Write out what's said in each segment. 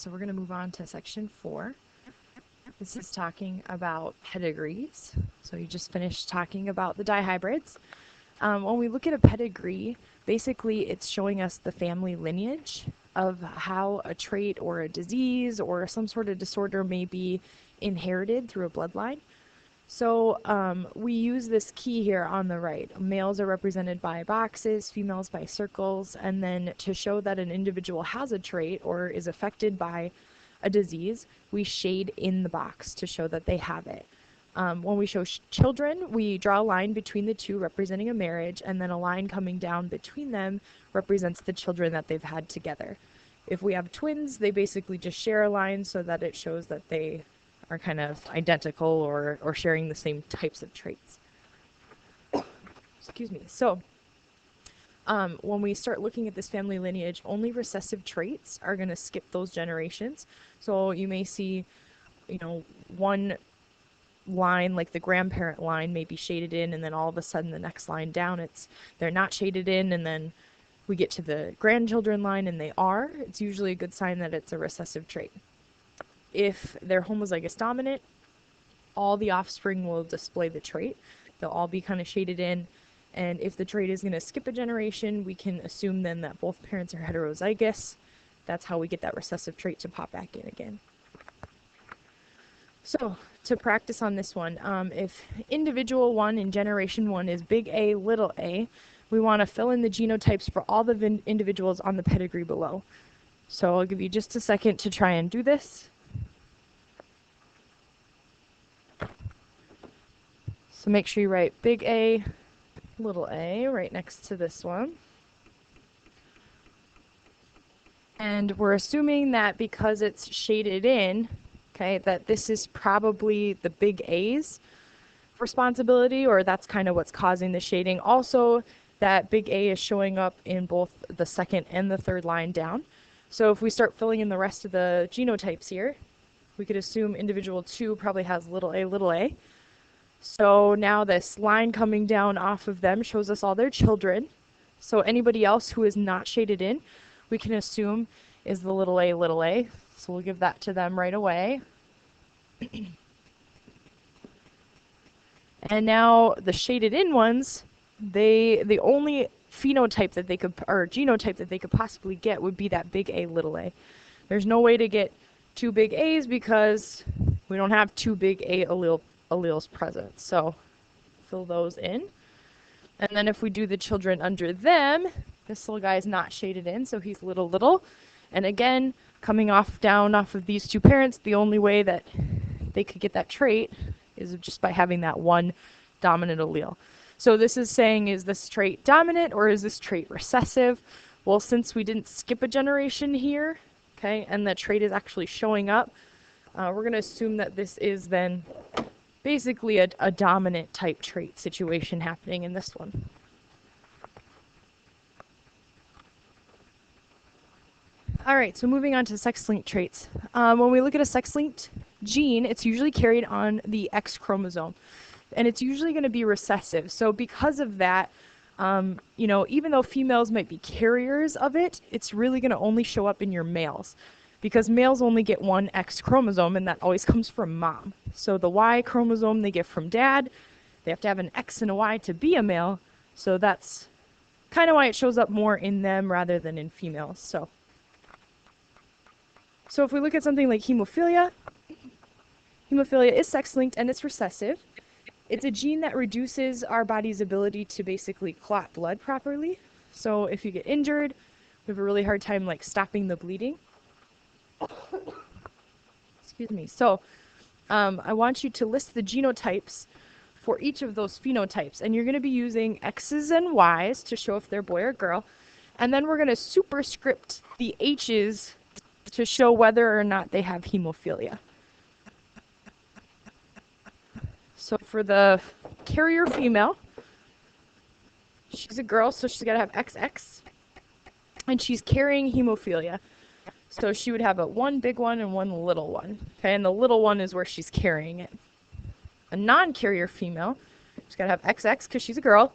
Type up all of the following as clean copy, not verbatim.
So we're going to move on to section 4. This is talking about pedigrees. So you just finished talking about the dihybrids. When we look at a pedigree, basically it's showing us the family lineage of how a trait or a disease or some sort of disorder may be inherited through a bloodline. So we use this key here on the right. Males are represented by boxes, females by circles, and then to show that an individual has a trait or is affected by a disease, we shade in the box to show that they have it. When we show children, we draw a line between the two representing a marriage, and then a line coming down between them represents the children that they've had together. If we have twins, they basically just share a line so that it shows that they are kind of identical or sharing the same types of traits. Excuse me. So when we start looking at this family lineage, only recessive traits are going to skip those generations. So you may see, one line, like the grandparent line, may be shaded in, and then all of a sudden the next line down, they're not shaded in, and then we get to the grandchildren line and they are. It's usually a good sign that it's a recessive trait. If they're homozygous dominant, all the offspring will display the trait. They'll all be kind of shaded in. And if the trait is going to skip a generation, we can assume then that both parents are heterozygous. That's how we get that recessive trait to pop back in again. So to practice on this one, if individual 1 in generation 1 is big A, little a, we want to fill in the genotypes for all the individuals on the pedigree below. So I'll give you just a second to try and do this. So make sure you write big A, little a right next to this one. And we're assuming that because it's shaded in, okay, that this is probably the big A's responsibility, or that's kind of what's causing the shading. Also, that big A is showing up in both the second and the third line down. So if we start filling in the rest of the genotypes here, we could assume individual 2 probably has little a, little a. So now this line coming down off of them shows us all their children. So anybody else who is not shaded in, we can assume is the little a, little a. So we'll give that to them right away. And now the shaded in ones, the only phenotype that they could, or genotype that they could possibly get would be that big A, little a. There's no way to get 2 big A's because we don't have 2 big A alleles present. So fill those in. And then if we do the children under them, this little guy is not shaded in, so he's little. And again, coming down off of these 2 parents, the only way that they could get that trait is just by having that one dominant allele. So this is saying, is this trait dominant or is this trait recessive? Well, since we didn't skip a generation here, okay, and the trait is actually showing up, we're going to assume that this is then basically a dominant type trait situation happening in this one. All right, so moving on to sex-linked traits. When we look at a sex-linked gene, it's usually carried on the X chromosome, and it's usually going to be recessive. So because of that, even though females might be carriers of it, it's really going to only show up in your males, because males only get one X chromosome, and that always comes from mom. So the Y chromosome they get from dad. They have to have an X and a Y to be a male, so that's kind of why it shows up more in them rather than in females. So if we look at something like hemophilia, hemophilia is sex-linked and it's recessive. It's a gene that reduces our body's ability to basically clot blood properly. So if you get injured, we have a really hard time like stopping the bleeding. Excuse me. So I want you to list the genotypes for each of those phenotypes, and you're going to be using X's and Y's to show if they're boy or girl, and then we're going to superscript the H's to show whether or not they have hemophilia. So for the carrier female, she's a girl, so she's got to have XX, and she's carrying hemophilia. So she would have one big one and one little one, okay, and the little one is where she's carrying it. A non-carrier female, she's got to have XX because she's a girl,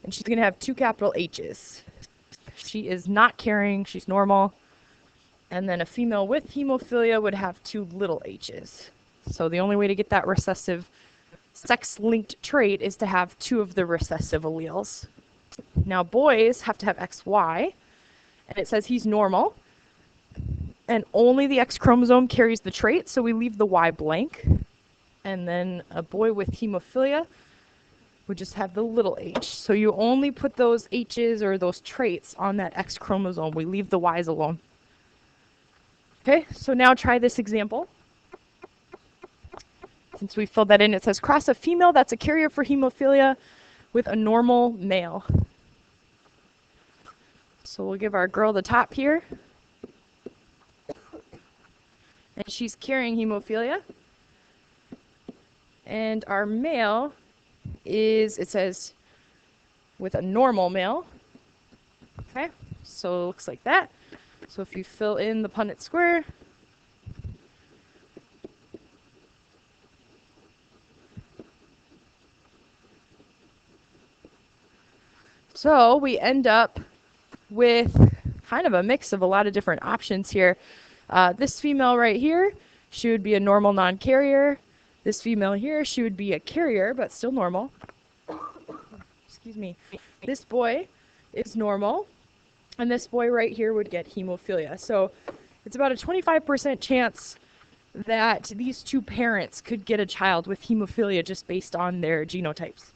and she's going to have 2 capital H's. She is not carrying, she's normal. And then a female with hemophilia would have two little h's. So the only way to get that recessive sex-linked trait is to have two of the recessive alleles. Now boys have to have XY, and it says he's normal, and only the X chromosome carries the trait, so we leave the Y blank. And then a boy with hemophilia would just have the little h. So you only put those H's or those traits on that X chromosome. We leave the Y's alone. Okay, so now try this example. Since we filled that in, it says cross a female that's a carrier for hemophilia with a normal male. So we'll give our girl the top here. And she's carrying hemophilia. And our male is, it says, with a normal male. Okay, so it looks like that. So if you fill in the Punnett square, so we end up with kind of a mix of a lot of different options here. This female right here, she would be a normal non-carrier. This female here, she would be a carrier, but still normal. Excuse me. This boy is normal. And this boy right here would get hemophilia. So it's about a 25% chance that these two parents could get a child with hemophilia just based on their genotypes.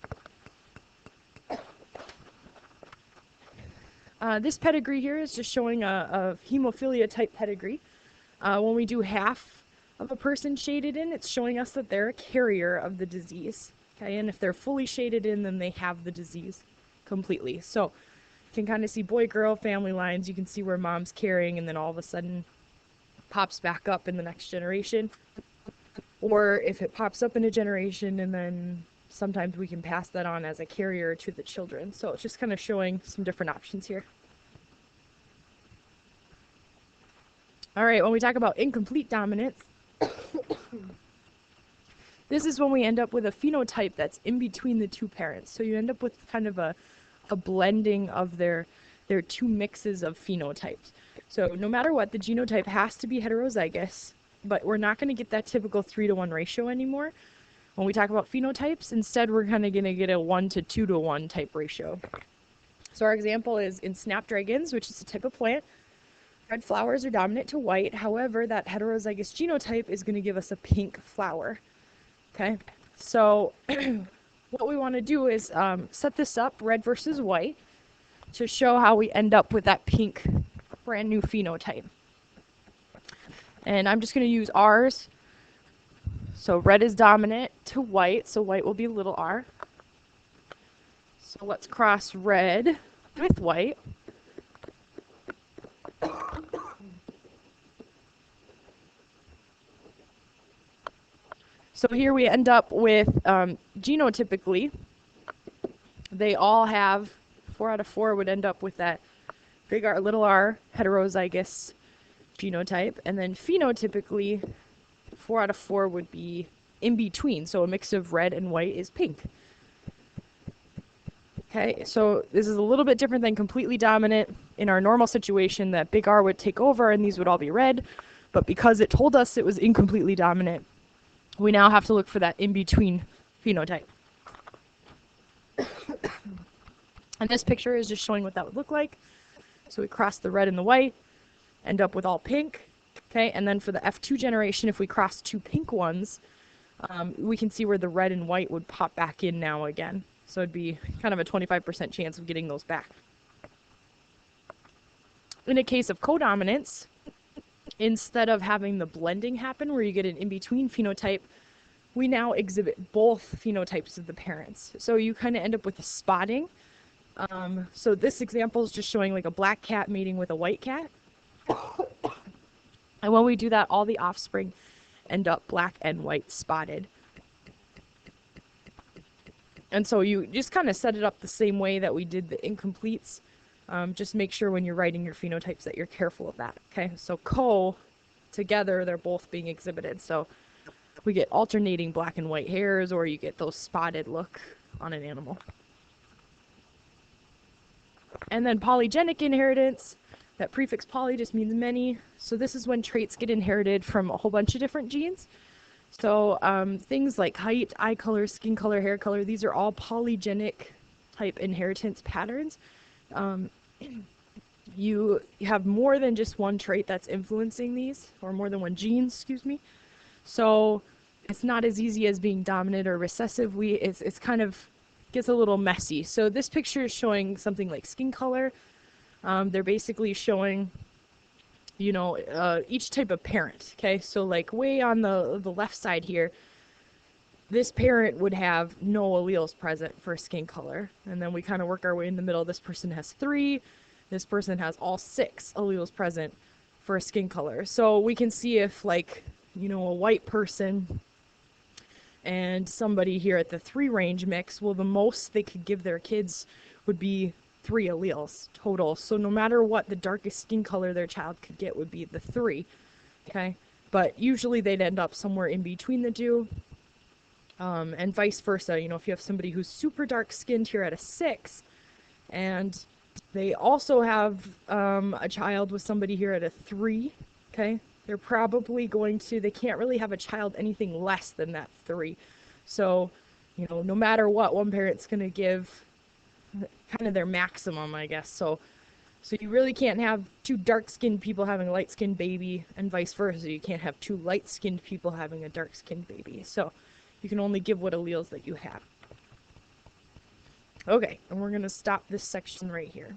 This pedigree here is just showing a hemophilia type pedigree. When we do half of a person shaded in, it's showing us that they're a carrier of the disease. Okay, and if they're fully shaded in, then they have the disease completely. So you can kind of see boy-girl family lines. You can see where mom's carrying and then all of a sudden pops back up in the next generation. Or if it pops up in a generation and then sometimes we can pass that on as a carrier to the children. So it's just kind of showing some different options here. All right, when we talk about incomplete dominance, this is when we end up with a phenotype that's in between the two parents. So you end up with kind of a blending of their two mixes of phenotypes. So no matter what, the genotype has to be heterozygous, but we're not going to get that typical 3-to-1 ratio anymore. When we talk about phenotypes, instead we're kind of going to get a 1 to 2-to-1 type ratio. So our example is in snapdragons, which is a type of plant. Red flowers are dominant to white. However, that heterozygous genotype is going to give us a pink flower. Okay, so what we want to do is set this up, red versus white, to show how we end up with that pink brand new phenotype. And I'm just going to use R's. So red is dominant to white, so white will be little r. So let's cross red with white. So here we end up with, genotypically, they all have, 4 out of 4 would end up with that big R, little r heterozygous genotype. And then phenotypically, 4 out of 4 would be in between. So a mix of red and white is pink. Okay, so this is a little bit different than completely dominant. In our normal situation, that big R would take over and these would all be red. But because it told us it was incompletely dominant, we now have to look for that in-between phenotype. And this picture is just showing what that would look like. So we cross the red and the white, end up with all pink. Okay, and then for the F2 generation, if we cross 2 pink ones, we can see where the red and white would pop back in now again. So it'd be kind of a 25% chance of getting those back. In a case of codominance, instead of having the blending happen where you get an in-between phenotype, we now exhibit both phenotypes of the parents. So you kind of end up with a spotting. So this example is just showing like a black cat mating with a white cat. And when we do that, all the offspring end up black and white spotted. And so you just kind of set it up the same way that we did the incompletes. Just make sure when you're writing your phenotypes that you're careful of that. Okay, so together, they're both being exhibited. So we get alternating black and white hairs, or you get those spotted look on an animal. And then polygenic inheritance. That prefix poly just means many. So this is when traits get inherited from a whole bunch of different genes. So things like height, eye color, skin color, hair color, these are all polygenic type inheritance patterns. You have more than just one trait that's influencing these, or more than one gene, excuse me. So it's not as easy as being dominant or recessive. It's kind of gets a little messy. So this picture is showing something like skin color. They're basically showing, you know, each type of parent. Okay, so like way on the left side here, this parent would have no alleles present for skin color, and then we kind of work our way in the middle. This person has 3. This person has all 6 alleles present for skin color. So we can see if, like, you know, a white person and somebody here at the 3 range mix, well, the most they could give their kids would be 3 alleles total. So no matter what, the darkest skin color their child could get would be the 3. Okay, but usually they'd end up somewhere in between the 2. And vice versa. You know, if you have somebody who's super dark skinned here at a 6, and they also have a child with somebody here at a 3, okay, they're probably going to, they can't really have a child anything less than that 3. So, you know, no matter what, one parent's going to give kind of their maximum, I guess. So you really can't have 2 dark-skinned people having a light-skinned baby, and vice versa. You can't have 2 light-skinned people having a dark-skinned baby. So you can only give what alleles that you have. Okay, and we're going to stop this section right here.